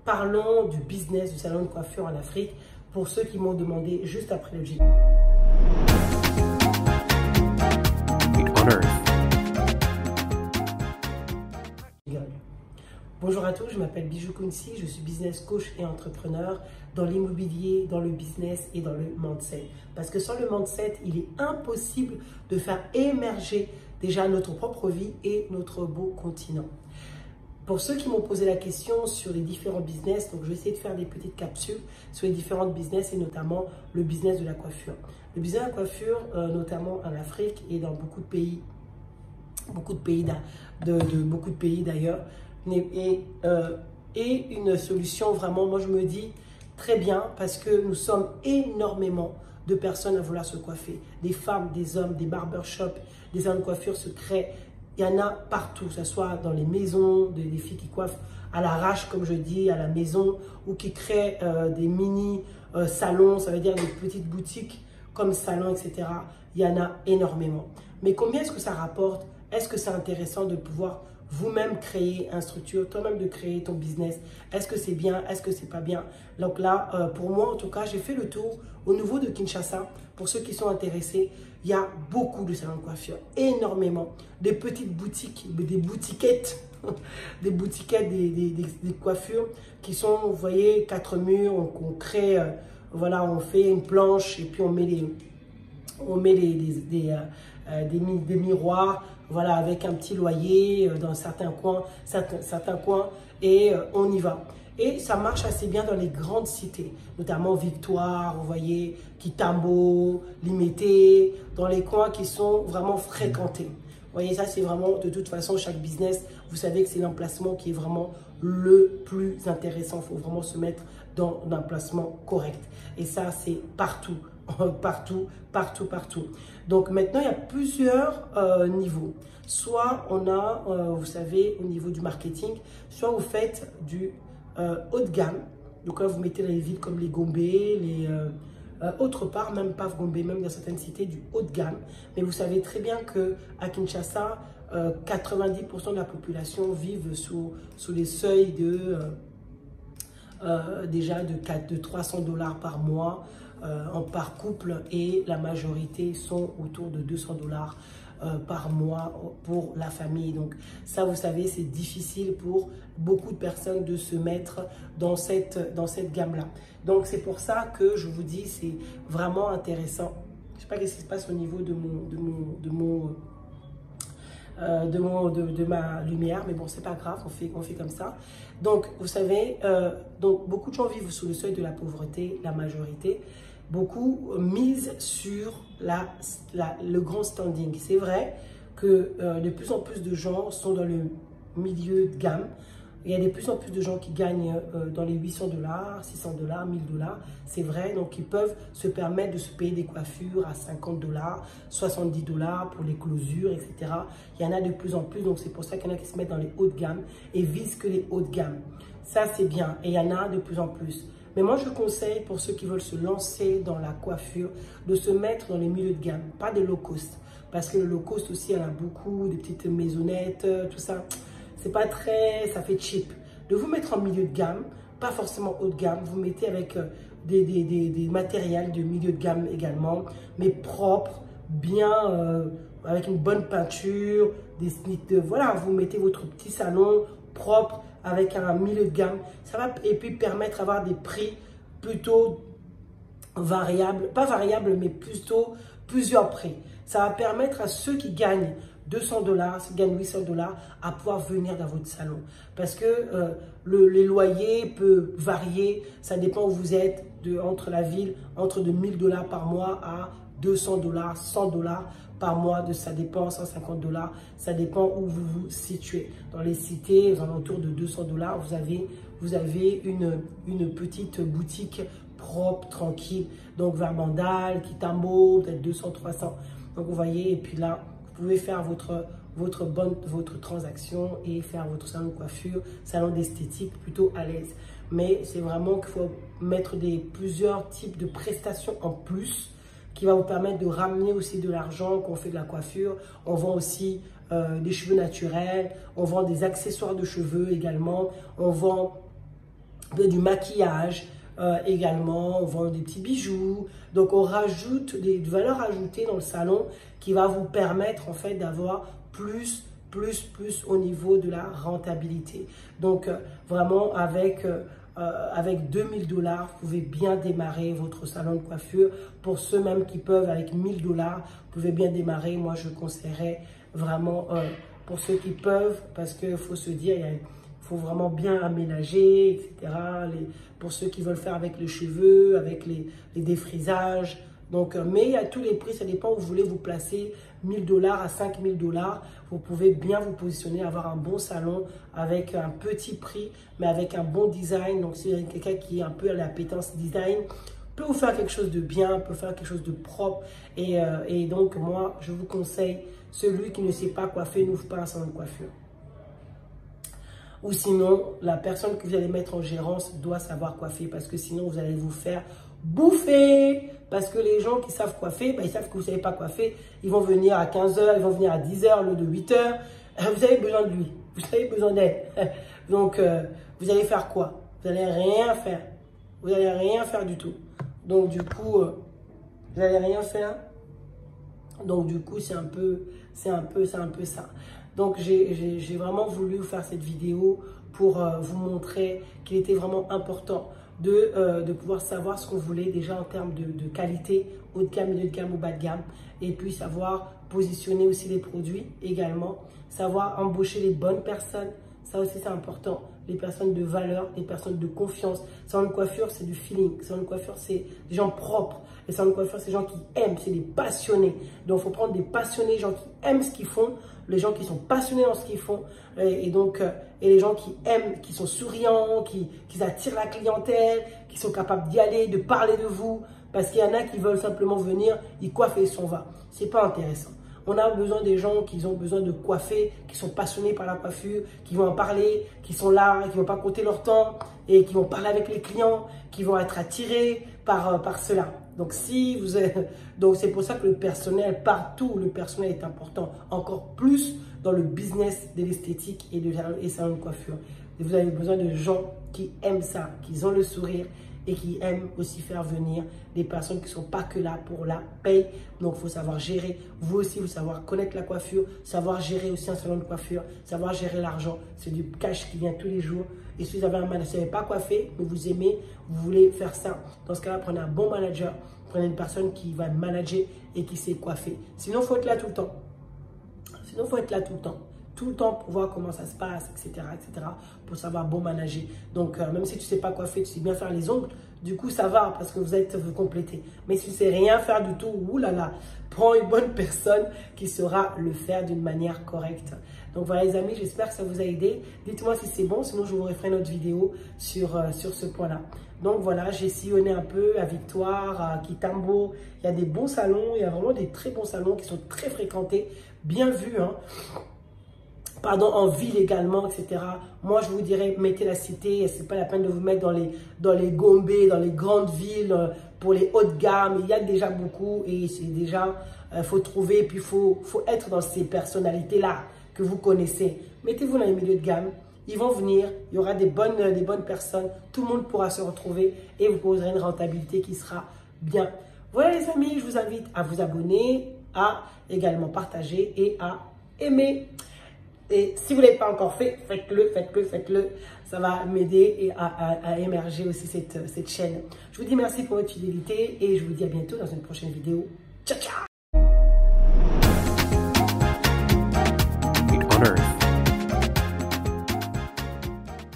parlons du business du salon de coiffure en Afrique pour ceux qui m'ont demandé juste après le G. Bonjour à tous, je m'appelle Bijou Kounsi, je suis business coach et entrepreneur dans l'immobilier, dans le business et dans le mindset. Parce que sans le mindset, il est impossible de faire émerger déjà notre propre vie et notre beau continent. Pour ceux qui m'ont posé la question sur les différents business, donc je vais essayer de faire des petites capsules sur les différentes business et notamment le business de la coiffure. Le business de la coiffure, notamment en Afrique et dans beaucoup de pays d'ailleurs, et une solution vraiment, moi je me dis très bien, parce que nous sommes énormément de personnes à vouloir se coiffer. Des femmes, des hommes, des barbershops, des salons de coiffure se créent. Il y en a partout, que ce soit dans les maisons, des filles qui coiffent à l'arrache, comme je dis, à la maison, ou qui créent des mini salons, ça veut dire des petites boutiques comme salon, etc. Il y en a énormément. Mais combien est-ce que ça rapporte? Est-ce que c'est intéressant de pouvoir vous-même créer une structure, toi-même de créer ton business? Est-ce que c'est bien? Est-ce que c'est pas bien? Donc là, pour moi, en tout cas, j'ai fait le tour au niveau de Kinshasa. Pour ceux qui sont intéressés, il y a beaucoup de salons de coiffure, énormément. Des petites boutiques, des boutiquettes, des boutiquettes, des coiffures qui sont, vous voyez, 4 murs, on crée, voilà, on fait une planche et puis on met des miroirs, voilà, avec un petit loyer dans certains coins et on y va. Et ça marche assez bien dans les grandes cités, notamment Victoire, vous voyez, Kitambo, Limete, dans les coins qui sont vraiment fréquentés. Vous voyez, ça c'est vraiment, de toute façon, chaque business, vous savez que c'est l'emplacement qui est vraiment le plus intéressant. Il faut vraiment se mettre dans un emplacement correct. Et ça, c'est partout. Partout. Donc maintenant, il y a plusieurs niveaux. Soit on a, vous savez, au niveau du marketing, soit vous faites du haut de gamme. Donc là, vous mettez dans les villes comme les Gombe, les autre part, même pas Gombe, même dans certaines cités, du haut de gamme. Mais vous savez très bien qu'à Kinshasa, 90% de la population vivent sous les seuils de déjà de 300 $ par mois par couple, et la majorité sont autour de 200 $ par mois pour la famille. Donc ça, vous savez, c'est difficile pour beaucoup de personnes de se mettre dans cette gamme-là. Donc c'est pour ça que je vous dis, c'est vraiment intéressant. Je ne sais pas ce qui se passe au niveau de ma lumière, mais bon, c'est pas grave, on fait comme ça. Donc vous savez, donc beaucoup de gens vivent sous le seuil de la pauvreté, la majorité. Beaucoup misent sur le grand standing. C'est vrai que de plus en plus de gens sont dans le milieu de gamme. Il y a de plus en plus de gens qui gagnent dans les 800 $, 600 $, 1000 $. C'est vrai, donc ils peuvent se permettre de se payer des coiffures à 50 $, 70 $ pour les closures, etc. Il y en a de plus en plus, donc c'est pour ça qu'il y en a qui se mettent dans les hauts de gamme et visent que les hauts de gamme. Ça, c'est bien, et il y en a de plus en plus. Mais moi, je conseille pour ceux qui veulent se lancer dans la coiffure de se mettre dans les milieux de gamme, pas des low cost. Parce que le low cost aussi, il y en a beaucoup, des petites maisonnettes, tout ça. C'est pas très, ça fait cheap. De vous mettre en milieu de gamme, pas forcément haut de gamme, vous mettez avec des matériels de milieu de gamme également, mais propres, bien, avec une bonne peinture, des sneakers, voilà, vous mettez votre petit salon propre, avec un milieu de gamme, ça va et puis permettre d'avoir des prix plutôt variables, pas variables, mais plutôt plusieurs prix. Ça va permettre à ceux qui gagnent 200 $, qui gagnent 800 $, à pouvoir venir dans votre salon. Parce que les loyers peuvent varier, ça dépend où vous êtes, entre la ville, entre de 1000 $ par mois à 200 $, 100 $ par mois, ça dépend, 150 $, ça dépend où vous vous situez. Dans les cités, aux alentours de 200 $, vous avez une petite boutique propre, tranquille, donc vers Bandal, Kitambo, peut-être 200, 300. Donc vous voyez, et puis là, vous pouvez faire votre transaction et faire votre salon de coiffure, salon d'esthétique plutôt à l'aise. Mais c'est vraiment qu'il faut mettre plusieurs types de prestations en plus qui va vous permettre de ramener aussi de l'argent quand on fait de la coiffure. On vend aussi des cheveux naturels, on vend des accessoires de cheveux également, on vend du maquillage également, on vend des petits bijoux. Donc, on rajoute des valeurs ajoutées dans le salon qui va vous permettre en fait d'avoir plus au niveau de la rentabilité. Donc, vraiment avec 2000 $, vous pouvez bien démarrer votre salon de coiffure. Pour ceux même qui peuvent, avec 1000 $, vous pouvez bien démarrer. Moi, je conseillerais vraiment pour ceux qui peuvent, parce qu'il faut se dire, il faut vraiment bien aménager, etc. Pour ceux qui veulent faire avec les cheveux, avec les défrisages. Donc, mais il y a tous les prix, ça dépend où vous voulez vous placer, 1000 $ à 5000 $. Vous pouvez bien vous positionner, avoir un bon salon avec un petit prix, mais avec un bon design. Donc, si quelqu'un qui est un peu à l'appétence design, peut vous faire quelque chose de bien, peut faire quelque chose de propre. Et donc, moi, je vous conseille, celui qui ne sait pas coiffer, n'ouvre pas un salon de coiffure. Ou sinon, la personne que vous allez mettre en gérance doit savoir coiffer parce que sinon, vous allez vous faire bouffer. Parce que les gens qui savent coiffer, ben, ils savent que vous ne savez pas coiffer. Ils vont venir à 15 h, ils vont venir à 10 h, au lieu de 8 h. Vous avez besoin de lui, vous avez besoin d'elle. Donc, vous allez faire quoi? Vous n'allez rien faire. Vous n'allez rien faire du tout. Donc, du coup, vous n'allez rien faire. Donc, du coup, c'est un peu ça. Donc, j'ai vraiment voulu vous faire cette vidéo pour vous montrer qu'il était vraiment important de pouvoir savoir ce qu'on voulait déjà en termes de qualité, haut de gamme, milieu de gamme ou bas de gamme. Et puis, savoir positionner aussi les produits également. Savoir embaucher les bonnes personnes. Ça aussi, c'est important. Les personnes de valeur, les personnes de confiance. Salon de coiffure, c'est du feeling. Salon de coiffure, c'est des gens propres. Les salons de coiffure, c'est des gens qui aiment, c'est des passionnés. Donc, il faut prendre des passionnés, des gens qui aiment ce qu'ils font, les gens qui sont passionnés dans ce qu'ils font. Et les gens qui aiment, qui sont souriants, qui attirent la clientèle, qui sont capables d'y aller, de parler de vous. Parce qu'il y en a qui veulent simplement venir, ils coiffent et ils s'en vont. C'est pas intéressant. On a besoin des gens qui ont besoin de coiffer, qui sont passionnés par la coiffure, qui vont en parler, qui sont là, qui ne vont pas compter leur temps et qui vont parler avec les clients, qui vont être attirés par cela. Donc, c'est pour ça que le personnel, partout, le personnel est important. Encore plus dans le business de l'esthétique et salon de coiffure. Et vous avez besoin de gens qui aiment ça, qui ont le sourire et qui aiment aussi faire venir des personnes qui ne sont pas que là pour la paye. Donc, il faut savoir gérer. Vous aussi, vous savoir connaître la coiffure, savoir gérer aussi un salon de coiffure, savoir gérer l'argent. C'est du cash qui vient tous les jours. Et si vous avez un manager, vous ne savez pas coiffer, mais vous aimez, vous voulez faire ça. Dans ce cas-là, prenez un bon manager. Prenez une personne qui va manager et qui sait coiffer. Sinon, il faut être là tout le temps. Tout le temps pour voir comment ça se passe, etc. pour savoir bon manager. Donc, même si tu ne sais pas coiffer, tu sais bien faire les ongles, du coup, ça va parce que vous complétez. Mais si tu ne sais rien faire du tout, oulala, prends une bonne personne qui saura le faire d'une manière correcte. Donc, voilà les amis, j'espère que ça vous a aidé. Dites-moi si c'est bon, sinon je vous referai une autre vidéo sur ce point-là. Donc, voilà, j'ai sillonné un peu à Victoire, à Kitambo. Il y a des bons salons, il y a vraiment des très bons salons qui sont très fréquentés, bien vus, hein. Pardon, en ville également, etc. Moi, je vous dirais, mettez la cité. Ce n'est pas la peine de vous mettre dans les Gombe, dans les grandes villes, pour les hautes de gamme. Il y a déjà beaucoup et c'est déjà, faut trouver, puis il faut être dans ces personnalités-là que vous connaissez. Mettez-vous dans les milieux de gamme. Ils vont venir, il y aura des bonnes personnes. Tout le monde pourra se retrouver et vous poserez une rentabilité qui sera bien. Voilà les amis, je vous invite à vous abonner, à également partager et à aimer. Et si vous ne l'avez pas encore fait, faites-le. Ça va m'aider et à émerger aussi cette chaîne. Je vous dis merci pour votre fidélité et je vous dis à bientôt dans une prochaine vidéo. Ciao, ciao!